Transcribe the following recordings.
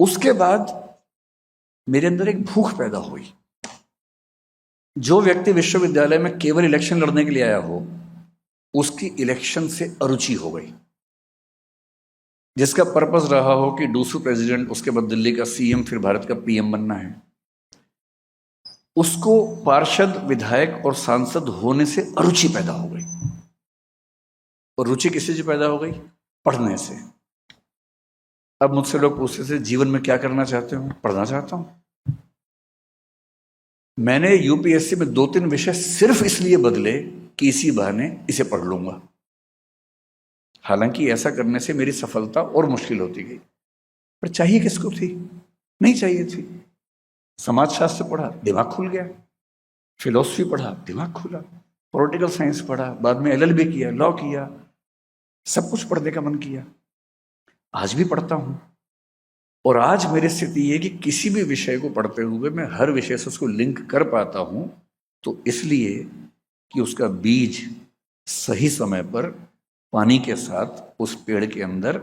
उसके बाद मेरे अंदर एक भूख पैदा हुई। जो व्यक्ति विश्वविद्यालय में केवल इलेक्शन लड़ने के लिए आया हो, उसकी इलेक्शन से अरुचि हो गई। जिसका पर्पस रहा हो कि डूसू प्रेसिडेंट, उसके बाद दिल्ली का सीएम, फिर भारत का पीएम बनना है, उसको पार्षद, विधायक और सांसद होने से अरुचि पैदा हो गई। और रुचि किससे से पैदा हो गई? पढ़ने से। अब मुझसे लोग पूछते थे जीवन में क्या करना चाहते हो? पढ़ना चाहता हूं। मैंने यूपीएससी में 2-3 विषय सिर्फ इसलिए बदले कि इसी बहाने इसे पढ़ लूंगा। हालांकि ऐसा करने से मेरी सफलता और मुश्किल होती गई, पर चाहिए किसको थी? नहीं चाहिए थी। समाजशास्त्र पढ़ा, दिमाग खुल गया। फिलॉसफी पढ़ा, दिमाग खुला। पॉलिटिकल साइंस पढ़ा, बाद में एलएलबी किया, लॉ किया, सब कुछ पढ़ने का मन किया। आज भी पढ़ता हूं। और आज मेरी स्थिति ये कि किसी भी विषय को पढ़ते हुए मैं हर विषय से उसको लिंक कर पाता हूं, तो इसलिए कि उसका बीज सही समय पर पानी के साथ उस पेड़ के अंदर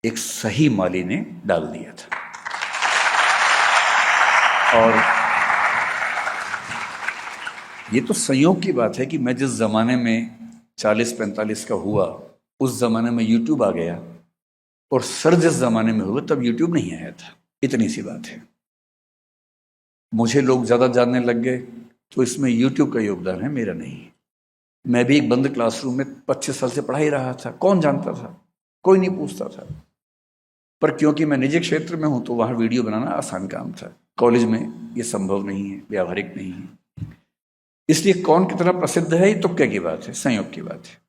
एक सही माली ने डाल दिया था। और ये तो संयोग की बात है कि मैं जिस जमाने में 40-45 का हुआ, उस जमाने में यूट्यूब आ गया, और सर जिस जमाने में हुआ तब यूट्यूब नहीं आया था। इतनी सी बात है। मुझे लोग ज्यादा जानने लग गए, तो इसमें यूट्यूब का योगदान है, मेरा नहीं। मैं भी एक बंद क्लासरूम में 25 साल से पढ़ा ही रहा था। कौन जानता था? कोई नहीं पूछता था। पर क्योंकि मैं निजी क्षेत्र में हूं, तो वहां वीडियो बनाना आसान काम था। कॉलेज में ये संभव नहीं है, व्यावहारिक नहीं है। इसलिए कौन कितना प्रसिद्ध है, ये तुक्के की बात है, संयोग की बात है।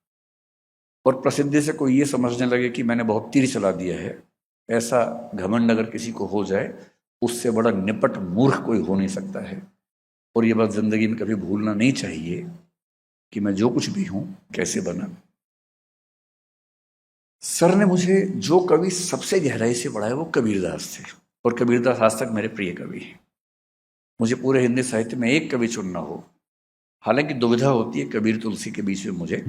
और प्रसिद्धि से कोई ये समझने लगे कि मैंने बहुत तीर चला दिया है, ऐसा घमंड अगर किसी को हो जाए, उससे बड़ा निपट मूर्ख कोई हो नहीं सकता है। और ये बात जिंदगी में कभी भूलना नहीं चाहिए कि मैं जो कुछ भी हूं कैसे बना। सर ने मुझे जो कवि सबसे गहराई से पढ़ा है वो कबीरदास थे, और कबीरदास आज तक मेरे प्रिय कवि हैं। मुझे पूरे हिंदी साहित्य में एक कवि चुनना हो, हालांकि दुविधा होती है कबीर तुलसी के बीच में मुझे।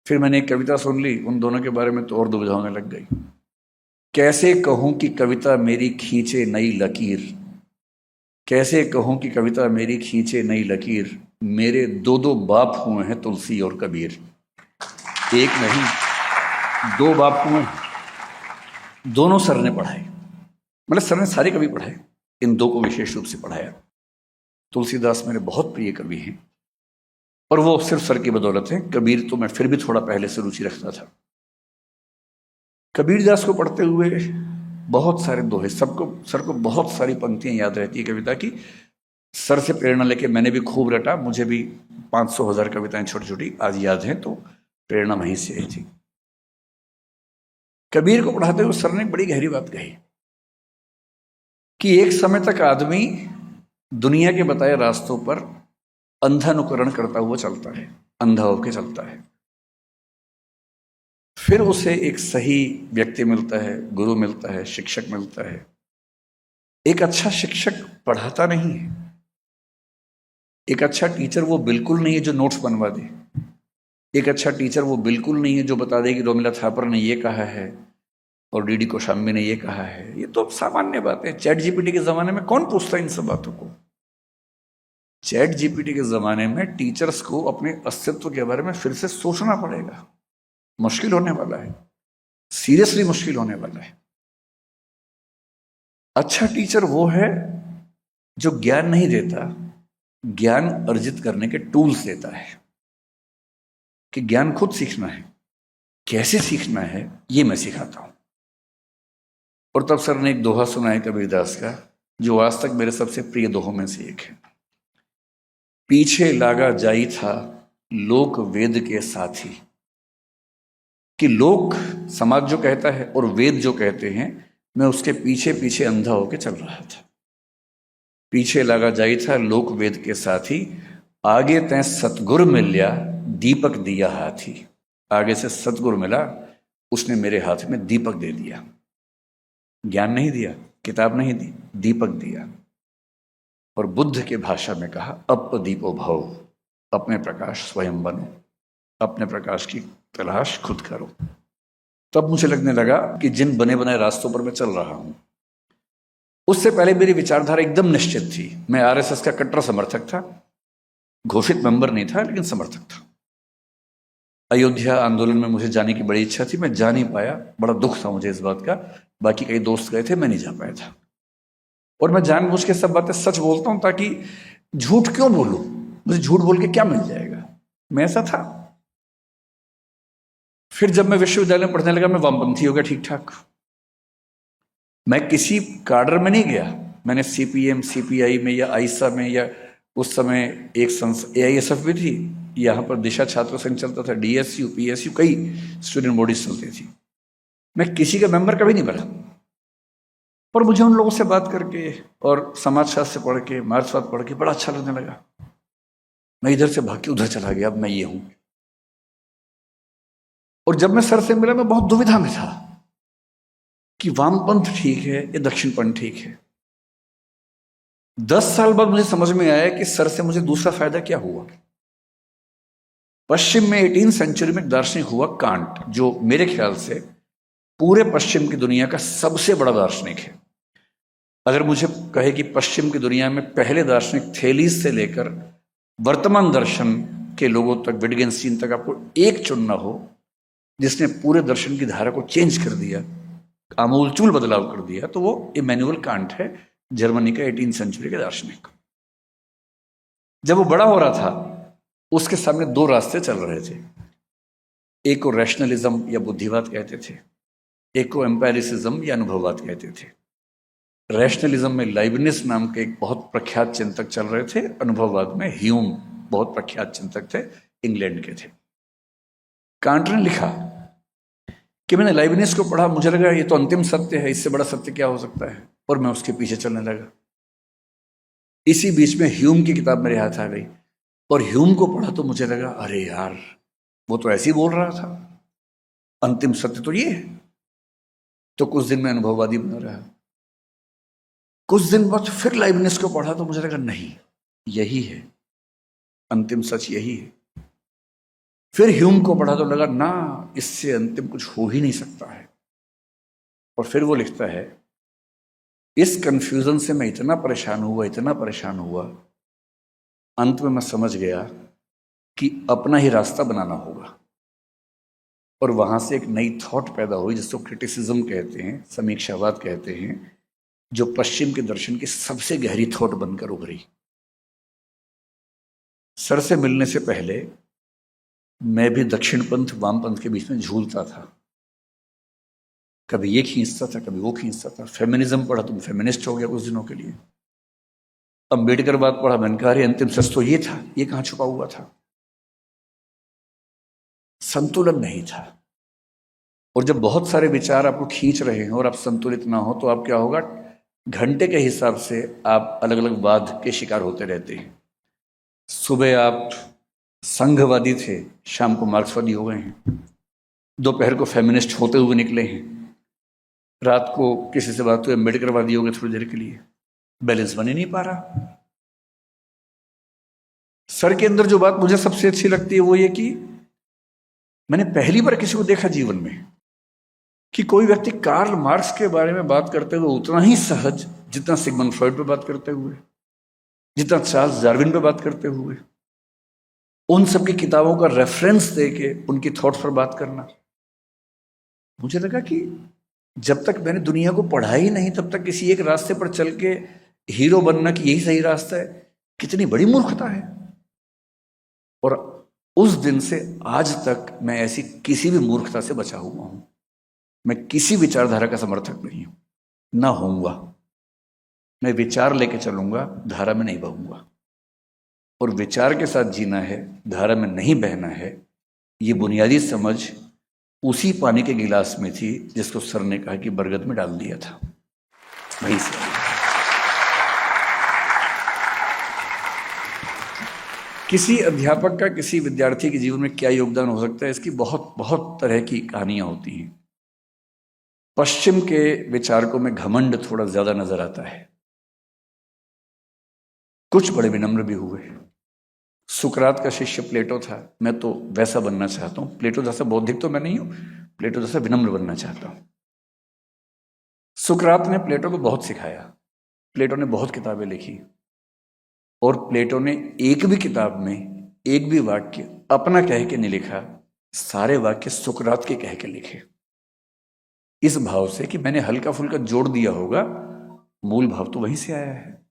फिर मैंने एक कविता सुन ली, उन दोनों के बारे में तो और दुविधा होने लग गई। कैसे कहूं कि कविता मेरी खींचे नई लकीर, कैसे कहूं कि कविता मेरी खींचे नई लकीर, मेरे 2-2 बाप हुए हैं तुलसी और कबीर। एक नहीं, 2 बाप हुए। दोनों सर ने पढ़ाए, मतलब सर ने सारे कवि पढ़ाए, इन 2 को विशेष रूप से पढ़ाया। तुलसीदास मेरे बहुत प्रिय कवि हैं, और वो सिर्फ सर की बदौलत है। कबीर तो मैं फिर भी थोड़ा पहले से रुचि रखता था। कबीरदास को पढ़ते हुए बहुत सारे दोहे, सर को बहुत सारी पंक्तियां याद रहती है कविता की। सर से प्रेरणा लेके मैंने भी खूब रटा। मुझे भी 500-1000 कविताएं छोटी छोटी आज याद हैं, तो प्रेरणा वहीं से आई थी। कबीर को पढ़ाते हुए सर ने बड़ी गहरी बात कही कि एक समय तक आदमी दुनिया के बताए रास्तों पर अंधानुकरण करता हुआ चलता है, अंधा होकर चलता है। फिर उसे एक सही व्यक्ति मिलता है, गुरु मिलता है, शिक्षक मिलता है। एक अच्छा शिक्षक पढ़ाता नहीं है। एक अच्छा टीचर वो बिल्कुल नहीं है जो नोट्स बनवा दे। एक अच्छा टीचर वो बिल्कुल नहीं है जो बता दे कि रोमिला थापर ने ये कहा है और डीडी कोशाम्बी ने ये कहा है। ये तो सामान्य बात है। चैट जीपीटी के जमाने में कौन पूछता है इन सब बातों को? चैट जीपीटी के जमाने में टीचर्स को अपने अस्तित्व के बारे में फिर से सोचना पड़ेगा। मुश्किल होने वाला है, सीरियसली मुश्किल होने वाला है। अच्छा टीचर वो है जो ज्ञान नहीं देता, ज्ञान अर्जित करने के टूल्स देता है। कि ज्ञान खुद सीखना है, कैसे सीखना है ये मैं सिखाता हूं। और तब सर ने एक दोहा सुनाया कबीरदास का, जो आज तक मेरे सबसे प्रिय दोहों में से एक है। पीछे लागा जाई था लोक वेद के साथी। कि लोक समाज जो कहता है और वेद जो कहते हैं, मैं उसके पीछे पीछे अंधा होकर चल रहा था। पीछे लगा जाई था लोक वेद के साथी, आगे तैं सतगुर मिल्या दीपक दिया हाथी। आगे से सतगुर मिला, उसने मेरे हाथ में दीपक दे दिया। ज्ञान नहीं दिया, किताब नहीं दी, दीपक दिया। और बुद्ध के भाषा में कहा, अप दीपो भव, अपने प्रकाश स्वयं बनो, अपने प्रकाश की तलाश खुद करो। तब मुझे लगने लगा कि जिन बने बनाए रास्तों पर मैं चल रहा हूं, उससे पहले मेरी विचारधारा एकदम निश्चित थी। मैं आरएसएस का कट्टर समर्थक था, घोषित मेंबर नहीं था लेकिन समर्थक था। अयोध्या आंदोलन में मुझे जाने की बड़ी इच्छा थी, मैं जा नहीं पाया, बड़ा दुख था मुझे इस बात का। बाकी कई दोस्त गए थे, मैं नहीं जा पाया था। और मैं जानबूझ के सब बातें सच बोलता हूं ताकि झूठ क्यों बोलूं, मुझे झूठ बोल के क्या मिल जाएगा, मैं ऐसा था। फिर जब मैं विश्वविद्यालय में पढ़ने लगा मैं वामपंथी हो गया ठीक ठाक। मैं किसी काडर में नहीं गया, मैंने सीपीएम सीपीआई में या आईसा में, या उस समय एक एआईएसएफ भी थी, यहाँ पर दिशा छात्र संघ चलता था, डीएसयू पीएसयू, कई स्टूडेंट बॉडीज चलती थी। मैं किसी का मेंबर कभी नहीं बना, पर मुझे उन लोगों से बात करके और समाजशास्त्र पढ़ के, मार्क्सवाद पढ़ के बड़ा अच्छा लगने लगा। मैं इधर से भाग के उधर चला गया, अब मैं ये हूं। और जब मैं सर से मिला मैं बहुत दुविधा में था कि वामपंथ ठीक है या दक्षिणपंथ ठीक है। 10 साल बाद मुझे समझ में आया कि सर से मुझे दूसरा फायदा क्या हुआ। पश्चिम में 18वीं सेंचुरी में एक दार्शनिक हुआ कांट, जो मेरे ख्याल से पूरे पश्चिम की दुनिया का सबसे बड़ा दार्शनिक है। अगर मुझे कहे कि पश्चिम की दुनिया में पहले दार्शनिक थेलीस से लेकर वर्तमान दर्शन के लोगों तक, विटगेन्स्टीन तक, आपको एक चुनना हो जिसने पूरे दर्शन की धारा को चेंज कर दिया, आमूलचूल बदलाव कर दिया, तो वो इमैनुअल कांट है, जर्मनी का 18वीं सेंचुरी के दार्शनिक। जब वो बड़ा हो रहा था उसके सामने दो रास्ते चल रहे थे। एक को रैशनलिज्म या बुद्धिवाद कहते थे, एक को एम्पेरिसिज्म या अनुभववाद कहते थे। रैशनलिज्म में लाइबनिज नाम के एक बहुत प्रख्यात चिंतक चल रहे थे, अनुभववाद में ह्यूम बहुत प्रख्यात चिंतक थे, इंग्लैंड के थे। कांट ने लिखा कि मैंने लाइबनिज को पढ़ा, मुझे लगा ये तो अंतिम सत्य है, इससे बड़ा सत्य क्या हो सकता है, और मैं उसके पीछे चलने लगा। इसी बीच में ह्यूम की किताब मेरे हाथ आ गई और ह्यूम को पढ़ा तो मुझे लगा अरे यार वो तो ऐसे ही बोल रहा था, अंतिम सत्य तो ये है। तो कुछ दिन में अनुभववादी बना रहा। कुछ दिन बाद फिर लाइबनिज को पढ़ा तो मुझे लगा नहीं, यही है अंतिम सच, यही है। फिर ह्यूम को पढ़ा तो लगा ना, इससे अंतिम कुछ हो ही नहीं सकता है। और फिर वो लिखता है, इस कंफ्यूजन से मैं इतना परेशान हुआ, इतना परेशान हुआ, अंत में मैं समझ गया कि अपना ही रास्ता बनाना होगा। और वहां से एक नई थॉट पैदा हुई जिसको क्रिटिसिज्म कहते हैं, समीक्षावाद कहते हैं, जो पश्चिम के दर्शन की सबसे गहरी थॉट बनकर उभरी। सर से मिलने से पहले मैं भी दक्षिणपंथ वामपंथ के बीच में झूलता था, कभी ये खींचता था कभी वो खींचता था। फेमिनिज्म पढ़ा तो मैं फेमिनिस्ट हो गया कुछ दिनों के लिए। अम्बेडकर बात पढ़ा, मैंने कहा अंतिम सच तो ये था, ये कहां छुपा हुआ था। संतुलन नहीं था। और जब बहुत सारे विचार आपको खींच रहे हैं और आप संतुलित ना हो तो आप क्या होगा, घंटे के हिसाब से आप अलग अलग वाद के शिकार होते रहते हैं। सुबह आप संघवादी थे, शाम को मार्क्सवादी हो गए हैं, दोपहर को फेमिनिस्ट होते हुए निकले हैं, रात को किसी से बात हुई अम्बेडकरवादी हो गए थोड़ी देर के लिए। बैलेंस बन ही नहीं पा रहा। सर के अंदर जो बात मुझे सबसे अच्छी लगती है वो ये कि मैंने पहली बार किसी को देखा जीवन में कि कोई व्यक्ति कार्ल मार्क्स के बारे में बात करते हुए उतना ही सहज जितना सिगमंड फ्रॉइड पे बात करते हुए, जितना चार्ल्स डार्विन पे बात करते हुए, उन सबकी किताबों का रेफरेंस देके उनकी थॉट्स पर बात करना। मुझे लगा कि जब तक मैंने दुनिया को पढ़ा ही नहीं तब तक किसी एक रास्ते पर चल के हीरो बनना कि यही सही रास्ता है, कितनी बड़ी मूर्खता है। और उस दिन से आज तक मैं ऐसी किसी भी मूर्खता से बचा हुआ हूं। मैं किसी विचारधारा का समर्थक नहीं हूं, ना होऊंगा। मैं विचार लेके चलूंगा, धारा में नहीं बहूंगा। और विचार के साथ जीना है, धारा में नहीं बहना है। ये बुनियादी समझ उसी पानी के गिलास में थी जिसको सर ने कहा कि बरगद में डाल दिया था, वहीं से। किसी अध्यापक का किसी विद्यार्थी के जीवन में क्या योगदान हो सकता है, इसकी बहुत बहुत तरह की कहानियां होती हैं। पश्चिम के विचारकों में घमंड थोड़ा ज्यादा नजर आता है, कुछ बड़े विनम्र भी हुए। सुकरात का शिष्य प्लेटो था, मैं तो वैसा बनना चाहता हूं। प्लेटो जैसा बौद्धिक तो मैं नहीं हूं, प्लेटो जैसा विनम्र बनना चाहता हूं। सुकरात ने प्लेटो को बहुत सिखाया। प्लेटो ने बहुत किताबें लिखी और प्लेटो ने एक भी किताब में एक भी वाक्य अपना कह के नहीं लिखा, सारे वाक्य सुकरात के कह के लिखे, इस भाव से कि मैंने हल्का फुल्का जोड़ दिया होगा, मूल भाव तो वहीं से आया है।